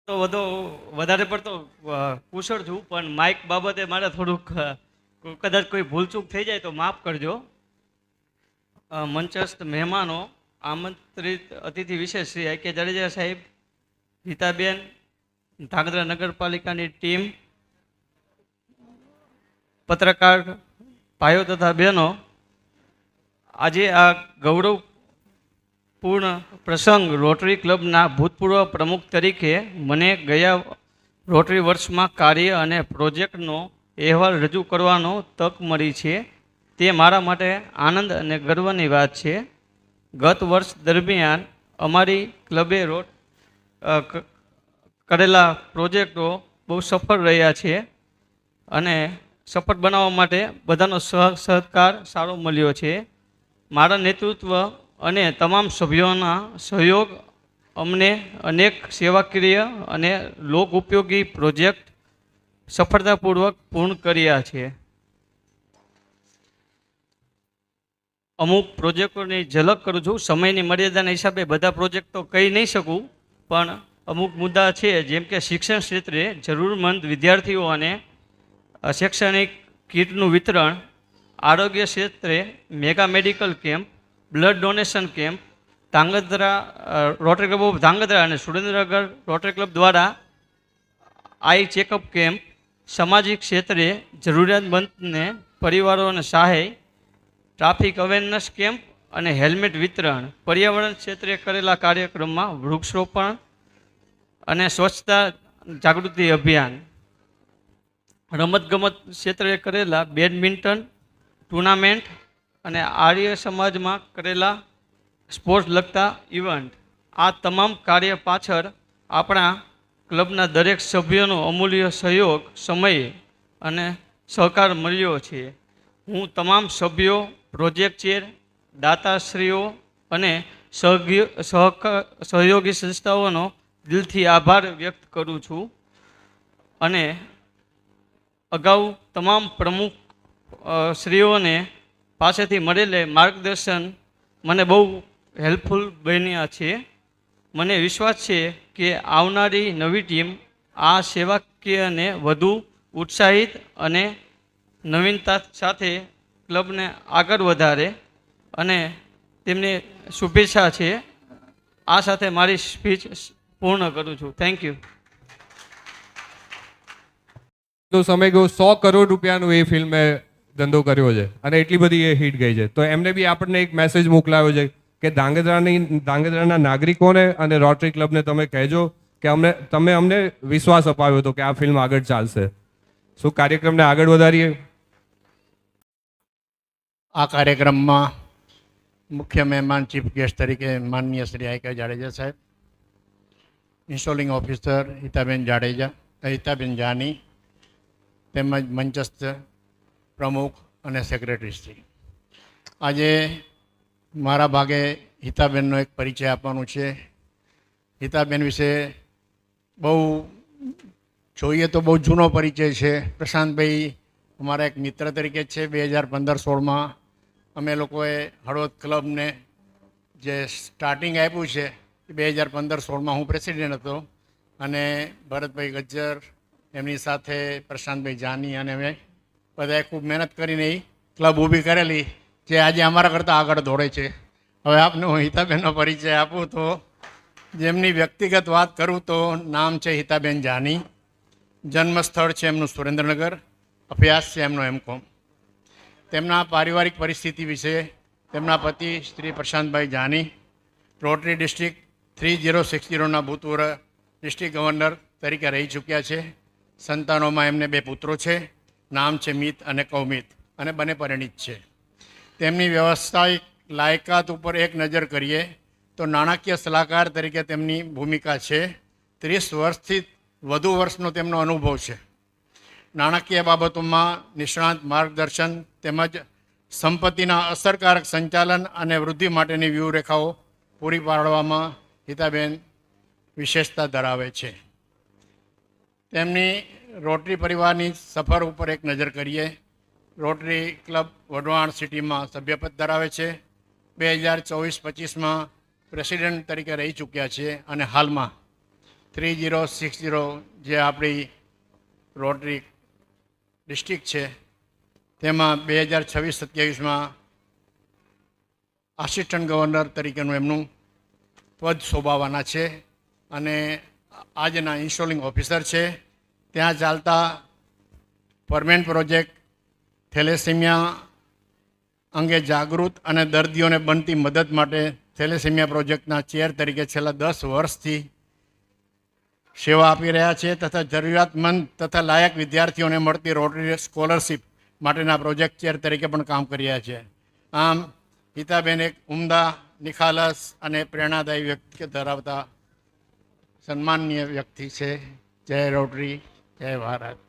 તો વધારે પડતો કુશળ છું, પણ માઇક બાબતે મારે થોડુંક કદાચ કોઈ ભૂલચૂક થઈ જાય તો માફ કરજો. મંચસ્થ મહેમાનો, આમંત્રિત અતિથિ વિશેષ શ્રી આઈ કે જાડેજા સાહેબ, ગીતાબેન, ધાંગધ્રા નગરપાલિકાની ટીમ, પત્રકાર ભાઈઓ તથા બહેનો, આજે આ ગૌરવપૂર્ણ પ્રસંગ રોટરી ક્લબના ભૂતપૂર્વ પ્રમુખ તરીકે મને ગયા રોટરી વર્ષમાં કાર્ય અને પ્રોજેક્ટનો અહેવાલ રજૂ કરવાનો તક મળી છે. તે મારા માટે આનંદ અને ગર્વની વાત છે. ગત વર્ષ દરમિયાન અમારી ક્લબે કરેલા પ્રોજેક્ટો બહુ સફળ રહ્યા છે અને સફળ બનાવવા માટે બધાનો સહકાર સારો મળ્યો છે. મારા નેતૃત્વ અને તમામ સભ્યોના સહયોગ અમને અનેક સેવાકીય અને લોક ઉપયોગી પ્રોજેક્ટ સફળતાપૂર્વક પૂર્ણ કર્યા છે. અમુક પ્રોજેક્ટોની ઝલક કરું છું. સમયની મર્યાદાના હિસાબે બધા પ્રોજેક્ટ તો કહી નહીં શકું, પણ અમુક મુદ્દા છે, જેમ કે શિક્ષણ ક્ષેત્રે જરૂરમંદ વિદ્યાર્થીઓને શૈક્ષણિક કીટનું વિતરણ, આરોગ્ય ક્ષેત્રે mega medical camp, blood donation camp, Dhrangadhra rotary club of Dhrangadhra અને સુરેન્દ્રનગર રોટરી ક્લબ દ્વારા આઈ ચેકઅપ કેમ્પ, સામાજિક ક્ષેત્રે જરૂરિયાતમંદને પરિવારોને સહાય, ટ્રાફિક અવેરનેસ કેમ્પ અને હેલ્મેટ વિતરણ, પર્યાવરણ ક્ષેત્રે કરેલા કાર્યક્રમમાં વૃક્ષરોપણ અને સ્વચ્છતા જાગૃતિ અભિયાન, રમતગમત ક્ષેત્રે કરેલા બેડમિન્ટન ટુર્નામેન્ટ અને આર્ય સમાજમાં કરેલા સ્પોર્ટ્સ લગતા ઇવેન્ટ. આ તમામ કાર્ય પાછળ આપણા ક્લબના દરેક સભ્યોનો અમૂલ્ય સહયોગ, સમય અને સહકાર મળ્યો છે. હું તમામ સભ્યો, પ્રોજેક્ટ ચેર, દાતાશ્રીઓ અને સહયોગી સંસ્થાઓનો દિલથી આભાર વ્યક્ત કરું છું. અને અગાઉ તમામ પ્રમુખ શ્રીઓને પાસેથી મળેલે માર્ગદર્શન મને બહુ હેલ્પફુલ બન્યા છે. મને વિશ્વાસ છે કે આવનારી નવી ટીમ આ સેવાકીયને વધુ ઉત્સાહિત અને નવીનતા સાથે ક્લબને આગળ વધારે અને તેમની શુભેચ્છા છે. આ સાથે મારી સ્પીચ પૂર્ણ કરું છું. Thank you. તો સમય ગયો 100 કરોડ રૂપિયાનું એ ફિલ્મે ધંધો કર્યો છે અને એટલી બધી એ હિટ ગઈ છે. તો એમને બી આપણને એક મેસેજ મોકલાવ્યો છે કે ધાંગધ્રાના નાગરિકોને અને રોટરી ક્લબને તમે કહેજો કે તમે અમને વિશ્વાસ અપાવ્યો હતો કે આ ફિલ્મ આગળ ચાલશે. શું કાર્યક્રમને આગળ વધારીએ? આ કાર્યક્રમમાં મુખ્ય મહેમાન ચીફ ગેસ્ટ તરીકે માનનીય શ્રી આઈ કે જાડેજા સાહેબ, ઇન્સ્ટોલિંગ ઓફિસર હિતાબેન જાની, તેમજ મંચસ્થ પ્રમુખ અને સેક્રેટરી શ્રી. આજે મારા ભાગે હિતાબેનનો એક પરિચય આપવાનું છે. હિતાબેન વિશે બહુ જોઈએ તો બહુ જૂનો પરિચય છે. પ્રશાંતભાઈ અમારા એક મિત્ર તરીકે છે. 2015-16માં અમે લોકોએ હળવદ ક્લબને જે સ્ટાર્ટિંગ આપ્યું છે એ 2015-16માં હું પ્રેસિડેન્ટ હતો અને ભરતભાઈ ગજ્જર એમની સાથે પ્રશાંતભાઈ જાની અને અમે બધાએ ખૂબ મહેનત કરીને એ ક્લબ ઊભી કરેલી, જે આજે અમારા કરતાં આગળ દોડે છે. હવે આપને હું હિતાબેનનો પરિચય આપું તો જેમની વ્યક્તિગત વાત કરું તો નામ છે હિતાબેન જાની, જન્મસ્થળ છે એમનું સુરેન્દ્રનગર, અભ્યાસ છે એમનો M.Com. તેમના પારિવારિક પરિસ્થિતિ વિશે તેમના પતિ શ્રી પ્રશાંતભાઈ જાની રોટરી ડિસ્ટ્રિક્ટ 3060ના ભૂતપૂર્વ ડિસ્ટ્રિક્ટ ગવર્નર તરીકે રહી ચૂક્યા છે. સંતાનોમાં એમને 2 પુત્રો છે. નામ છે મિત અને કૌમિત અને બંને પરિણીત છે. તેમની વ્યવસાયિક લાયકાત ઉપર એક નજર કરીએ તો નાણાકીય સલાહકાર તરીકે તેમની ભૂમિકા છે. 30 વર્ષથી વધુ વર્ષનો તેમનો અનુભવ છે. નાણાકીય બાબતોમાં નિષ્ણાત માર્ગદર્શન તેમજ સંપત્તિના અસરકારક સંચાલન અને વૃદ્ધિ માટેની વ્યૂહરેખાઓ પૂરી પાડવામાં હિતાબેન વિશેષતા ધરાવે છે. તેમની રોટરી પરિવારની સફર ઉપર એક નજર કરીએ. રોટરી ક્લબ વઢવાણ સિટીમાં સભ્યપદ ધરાવે છે. 2024-25માં પ્રેસિડેન્ટ તરીકે રહી ચૂક્યા છે અને હાલમાં 3060 જે આપણી રોટરી ડિસ્ટ્રિક્ટ છે તેમાં 2026-27માં આસિસ્ટન્ટ ગવર્નર તરીકેનું એમનું પદ શોભાવવાના છે અને આજના ઇન્સ્ટોલિંગ ઓફિસર છે. ત્યાં ચાલતા પરમેનન્ટ પ્રોજેક્ટ થેલેસેમિયા અંગે જાગૃત અને દર્દીઓને બનતી મદદ માટે થેલેસેમિયા પ્રોજેક્ટના ચેર તરીકે છેલ્લા 10 વર્ષથી સેવા આપી રહ્યા છે તથા જરૂરિયાતમંદ તથા લાયક વિદ્યાર્થીઓને મળતી રોટરી સ્કોલરશિપ માટેના પ્રોજેક્ટ ચેર તરીકે પણ કામ કરી રહ્યા છે. આમ હિતાબેન એક ઉમદા, નિખાલસ અને પ્રેરણાદાયી વ્યક્તિ ધરાવતા સન્માનનીય વ્યક્તિ છે. જય રોટરી, જય ભારત.